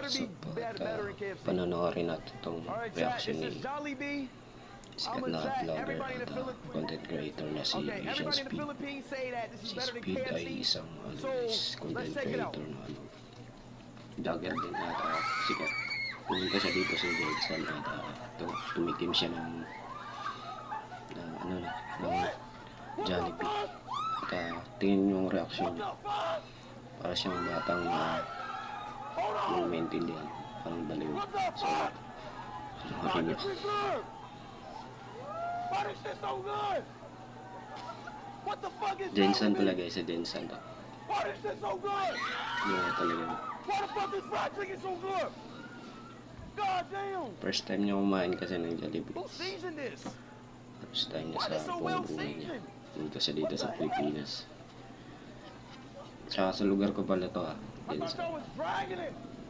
So, panonoorin natin itong reaction ni sikat na vlogger at content creator na si Asian Speed. Si Speed ay isang content creator na vlogger din at sikat. Pumunta siya dito sa Jensen at tumikim siya ng Jollibee. At tingin yung reaction niya. Para siyang batang yung maintindihan. Parang baliw. So, ano niyo? Jensen pala guys, sa Jensen to. Yung talaga. First time niya kumain kasi ng Jollibee. First time niya sa buong buhay niya. Punta siya dito sa Pilipinas. Tsaka sa lugar ko pala to Jensen.